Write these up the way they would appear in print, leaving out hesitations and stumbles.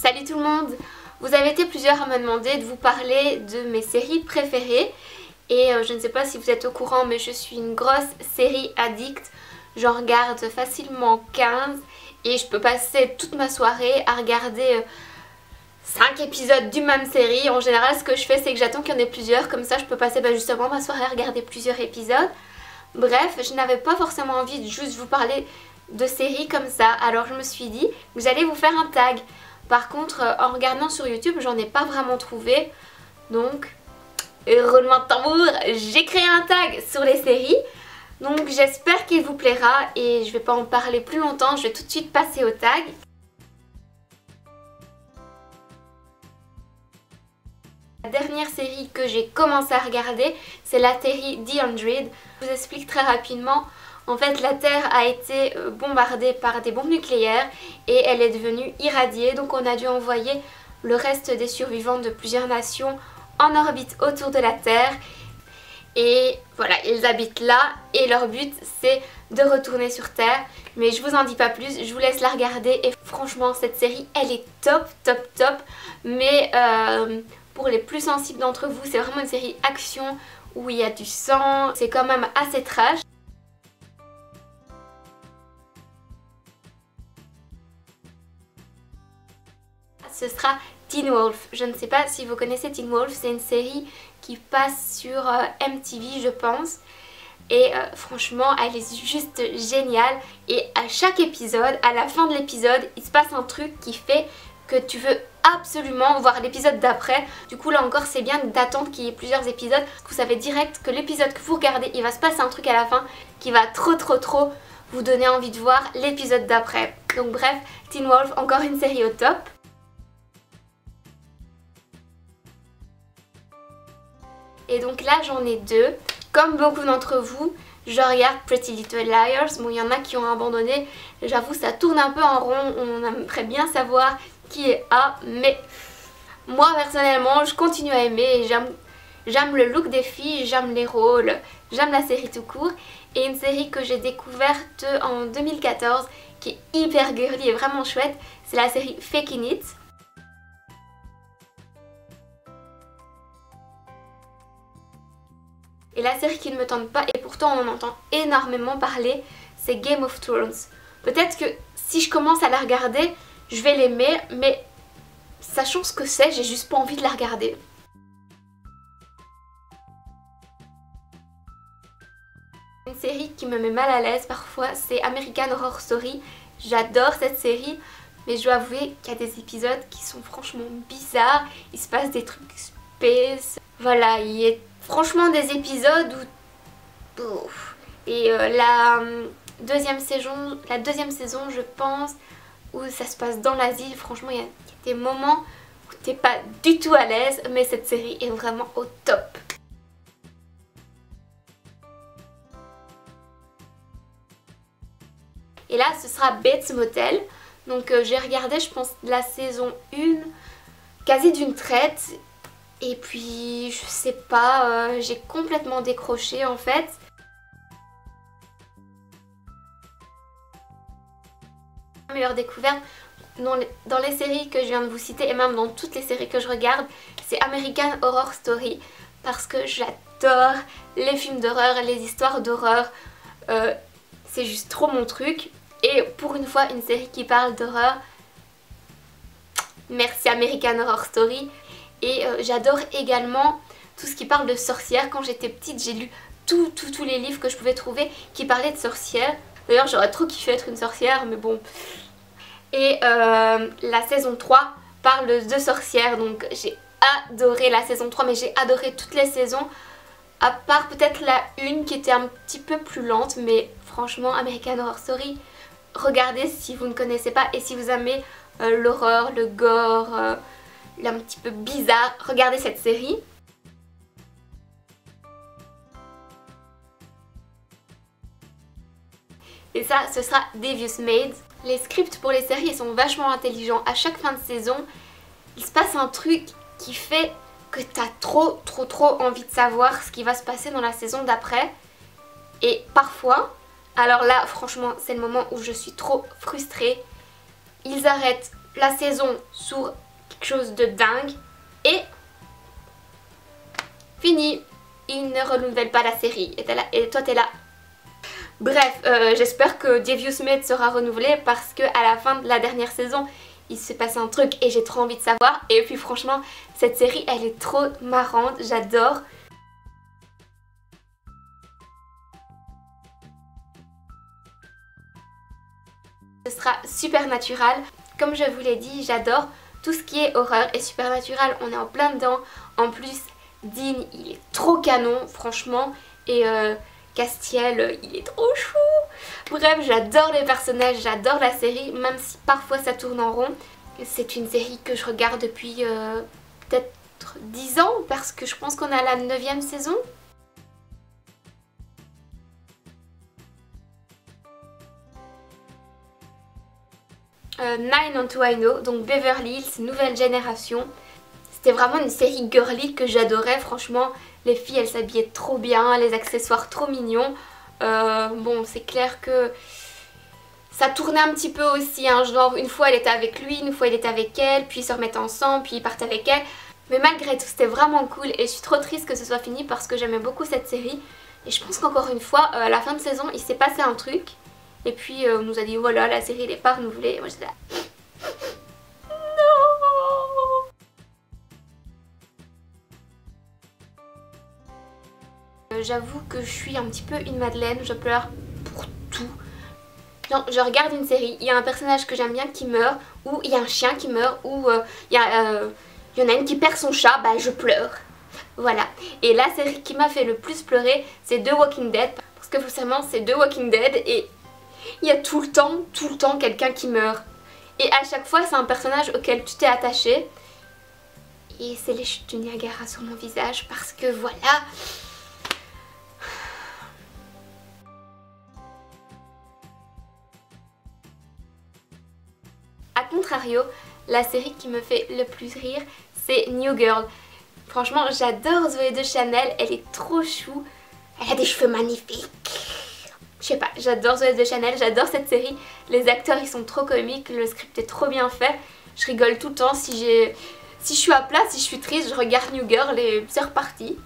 Salut tout le monde! Vous avez été plusieurs à me demander de vous parler de mes séries préférées et je ne sais pas si vous êtes au courant mais je suis une grosse série addict. J'en regarde facilement 15 et je peux passer toute ma soirée à regarder 5 épisodes d'une même série. En général ce que je fais c'est que j'attends qu'il y en ait plusieurs, comme ça je peux passer justement ma soirée à regarder plusieurs épisodes. Bref, je n'avais pas forcément envie de juste vous parler de séries comme ça, alors je me suis dit que j'allais vous faire un tag. Par contre, en regardant sur YouTube, j'en ai pas vraiment trouvé. Donc, roulement de tambour, j'ai créé un tag sur les séries. Donc j'espère qu'il vous plaira et je vais pas en parler plus longtemps, je vais tout de suite passer au tag. La dernière série que j'ai commencé à regarder, c'est la série The 100. Je vous explique très rapidement. En fait, la Terre a été bombardée par des bombes nucléaires et elle est devenue irradiée. Donc on a dû envoyer le reste des survivants de plusieurs nations en orbite autour de la Terre. Et voilà, ils habitent là et leur but c'est de retourner sur Terre. Mais je vous en dis pas plus, je vous laisse la regarder. Et franchement, cette série, elle est top, top, top. Mais pour les plus sensibles d'entre vous, c'est vraiment une série action où il y a du sang. C'est quand même assez trash. Ce sera Teen Wolf. Je ne sais pas si vous connaissez Teen Wolf, c'est une série qui passe sur MTV je pense. Et franchement elle est juste géniale. Et à chaque épisode, à la fin de l'épisode, il se passe un truc qui fait que tu veux absolument voir l'épisode d'après. Du coup là encore c'est bien d'attendre qu'il y ait plusieurs épisodes. Parce que vous savez direct que l'épisode que vous regardez, il va se passer un truc à la fin qui va trop vous donner envie de voir l'épisode d'après. Donc bref, Teen Wolf, encore une série au top. Et donc là j'en ai deux. Comme beaucoup d'entre vous, je regarde Pretty Little Liars. Bon, il y en a qui ont abandonné. J'avoue, ça tourne un peu en rond. On aimerait bien savoir qui est A. Mais moi personnellement, je continue à aimer. J'aime le look des filles, j'aime les rôles, j'aime la série tout court. Et une série que j'ai découverte en 2014 qui est hyper girly et vraiment chouette, c'est la série Faking It. Et la série qui ne me tente pas, et pourtant on en entend énormément parler, c'est Game of Thrones. Peut-être que si je commence à la regarder, je vais l'aimer, mais sachant ce que c'est, j'ai juste pas envie de la regarder. Une série qui me met mal à l'aise parfois, c'est American Horror Story. J'adore cette série, mais je dois avouer qu'il y a des épisodes qui sont franchement bizarres. Il se passe des trucs space. Voilà, il y a franchement des épisodes où... Et la deuxième saison je pense, où ça se passe dans l'asile, franchement il y a des moments où t'es pas du tout à l'aise, mais cette série est vraiment au top. Et là ce sera Bates Motel, donc j'ai regardé je pense la saison 1 quasi d'une traite. Et puis je sais pas, j'ai complètement décroché en fait. Ma meilleure découverte dans les séries que je viens de vous citer et même dans toutes les séries que je regarde, c'est American Horror Story. Parce que j'adore les films d'horreur, les histoires d'horreur. C'est juste trop mon truc. Et pour une fois une série qui parle d'horreur, merci American Horror Story. Et j'adore également tout ce qui parle de sorcières. Quand j'étais petite, j'ai lu tous les livres que je pouvais trouver qui parlaient de sorcières. D'ailleurs, j'aurais trop kiffé être une sorcière, mais bon. Et la saison 3 parle de sorcières, donc j'ai adoré la saison 3, mais j'ai adoré toutes les saisons. À part peut-être la 1 qui était un petit peu plus lente, mais franchement, American Horror Story, regardez si vous ne connaissez pas et si vous aimez l'horreur, le gore... un petit peu bizarre, regardez cette série. Et ça, ce sera Devious Maids. Les scripts pour les séries sont vachement intelligents. À chaque fin de saison, il se passe un truc qui fait que t'as trop envie de savoir ce qui va se passer dans la saison d'après. Et parfois, alors là franchement c'est le moment où je suis trop frustrée, ils arrêtent la saison sur quelque chose de dingue et fini. Ils ne renouvellent pas la série et toi t'es là. Bref, j'espère que Devious Mate sera renouvelé parce que à la fin de la dernière saison il s'est passé un truc et j'ai trop envie de savoir. Et puis franchement cette série elle est trop marrante, j'adore. Ce sera Supernatural. Comme je vous l'ai dit, j'adore tout ce qui est horreur et Supernatural, on est en plein dedans. En plus, Dean, il est trop canon, franchement. Et Castiel, il est trop chou. Bref, j'adore les personnages, j'adore la série, même si parfois ça tourne en rond. C'est une série que je regarde depuis peut-être 10 ans, parce que je pense qu'on est à la 9e saison. Nine on to I Know, donc Beverly Hills, nouvelle génération. C'était vraiment une série girly que j'adorais, franchement. Les filles elles s'habillaient trop bien, les accessoires trop mignons. Bon, c'est clair que ça tournait un petit peu aussi, hein, genre une fois elle était avec lui, une fois il était avec elle, puis ils se remettaient ensemble, puis ils partent avec elle. Mais malgré tout c'était vraiment cool et je suis trop triste que ce soit fini parce que j'aimais beaucoup cette série. Et je pense qu'encore une fois, à la fin de saison, il s'est passé un truc. Et puis on nous a dit voilà, la série n'est pas renouvelée. Et moi j'étais là. Non. J'avoue que je suis un petit peu une madeleine, je pleure pour tout. Genre, je regarde une série, il y a un personnage que j'aime bien qui meurt, ou il y a un chien qui meurt, ou il y en a une qui perd son chat, bah je pleure. Voilà. Et la série qui m'a fait le plus pleurer, c'est The Walking Dead. Parce que forcément c'est The Walking Dead et il y a tout le temps quelqu'un qui meurt. Et à chaque fois c'est un personnage auquel tu t'es attaché. Et c'est les chutes du Niagara sur mon visage parce que voilà. A contrario, la série qui me fait le plus rire, c'est New Girl. Franchement, j'adore Zoé de Chanel, elle est trop chou. Elle a des cheveux magnifiques. Je sais pas, j'adore Zoé de Chanel, j'adore cette série. Les acteurs, ils sont trop comiques, le script est trop bien fait. Je rigole tout le temps, si je suis à plat, si je suis triste, je regarde New Girl et c'est reparti.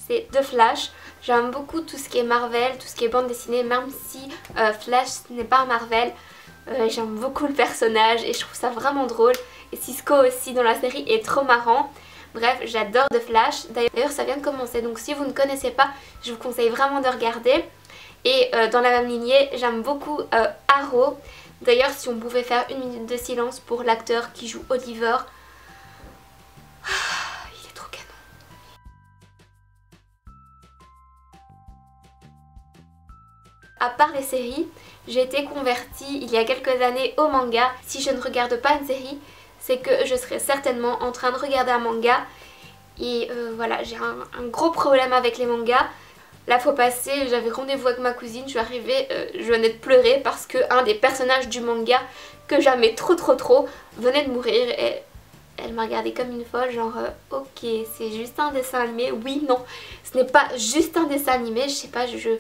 C'est The Flash. J'aime beaucoup tout ce qui est Marvel, tout ce qui est bande dessinée, même si Flash ce n'est pas Marvel. J'aime beaucoup le personnage et je trouve ça vraiment drôle. Et Cisco aussi dans la série est trop marrant. Bref, j'adore The Flash. D'ailleurs ça vient de commencer, donc si vous ne connaissez pas, je vous conseille vraiment de regarder. Et dans la même lignée, j'aime beaucoup Arrow. D'ailleurs si on pouvait faire une minute de silence pour l'acteur qui joue Oliver. Il est trop canon. À part les séries, j'ai été convertie il y a quelques années au manga. Si je ne regarde pas une série, c'est que je serai certainement en train de regarder un manga. Et voilà, j'ai un gros problème avec les mangas. La fois passée, j'avais rendez-vous avec ma cousine, je suis arrivée, je venais de pleurer parce que un des personnages du manga que j'aimais trop venait de mourir. Et elle m'a regardée comme une folle, genre ok, c'est juste un dessin animé. Oui, non, ce n'est pas juste un dessin animé, je sais pas, je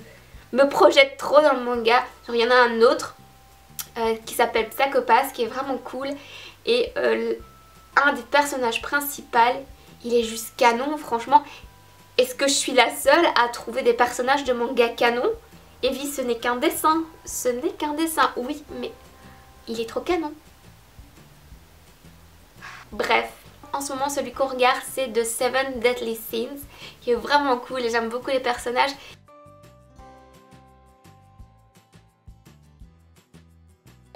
me projette trop dans le manga. Genre il y en a un autre qui s'appelle Psychopath qui est vraiment cool. Et un des personnages principaux, il est juste canon, franchement. Est-ce que je suis la seule à trouver des personnages de manga canon? Evie, ce n'est qu'un dessin. Ce n'est qu'un dessin, oui, mais il est trop canon. Bref, en ce moment, celui qu'on regarde, c'est The Seven Deadly Sins, qui est vraiment cool et j'aime beaucoup les personnages.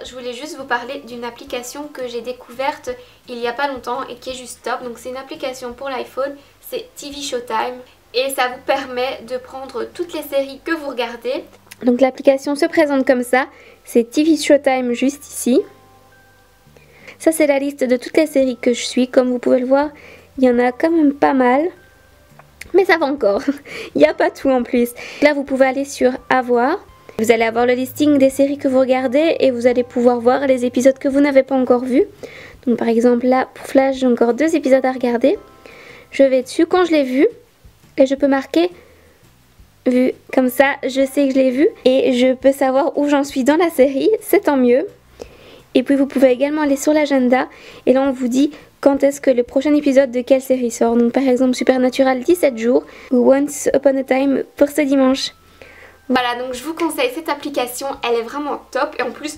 Je voulais juste vous parler d'une application que j'ai découverte il y a pas longtemps et qui est juste top. Donc c'est une application pour l'iPhone, c'est TV Showtime et ça vous permet de prendre toutes les séries que vous regardez. Donc l'application se présente comme ça, c'est TV Showtime juste ici. Ça c'est la liste de toutes les séries que je suis, comme vous pouvez le voir, il y en a quand même pas mal. Mais ça va encore, il n'y a pas tout en plus. Là vous pouvez aller sur Avoir. Vous allez avoir le listing des séries que vous regardez et vous allez pouvoir voir les épisodes que vous n'avez pas encore vus. Donc par exemple là pour Flash j'ai encore 2 épisodes à regarder. Je vais dessus quand je l'ai vu et je peux marquer vu comme ça, je sais que je l'ai vu et je peux savoir où j'en suis dans la série, c'est tant mieux. Et puis vous pouvez également aller sur l'agenda et là on vous dit quand est-ce que le prochain épisode de quelle série sort. Donc par exemple Supernatural 17 jours ou Once Upon a Time pour ce dimanche. Voilà, donc je vous conseille cette application, elle est vraiment top et en plus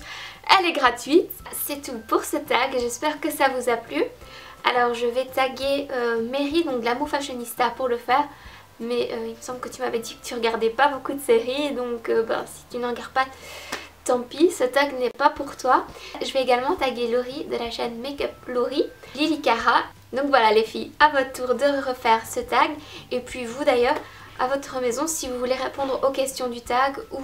elle est gratuite. C'est tout pour ce tag, j'espère que ça vous a plu. Alors je vais taguer Mary, donc Glamour Fashionista pour le faire. Mais il me semble que tu m'avais dit que tu regardais pas beaucoup de séries, donc si tu n'en regardes pas, tant pis, ce tag n'est pas pour toi. Je vais également taguer Laurie de la chaîne Makeup Laurie, Lily Cara. Donc voilà les filles, à votre tour de refaire ce tag. Et puis vous d'ailleurs, à votre maison, si vous voulez répondre aux questions du tag ou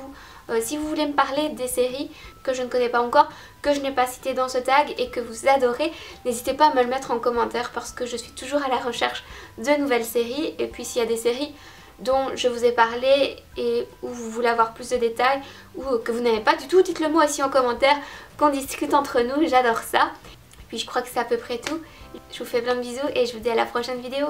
si vous voulez me parler des séries que je ne connais pas encore, que je n'ai pas citées dans ce tag et que vous adorez, n'hésitez pas à me le mettre en commentaire parce que je suis toujours à la recherche de nouvelles séries. Et puis s'il y a des séries dont je vous ai parlé et où vous voulez avoir plus de détails ou que vous n'avez pas du tout, dites-le moi aussi en commentaire, qu'on discute entre nous, j'adore ça. Et puis je crois que c'est à peu près tout. Je vous fais plein de bisous et je vous dis à la prochaine vidéo.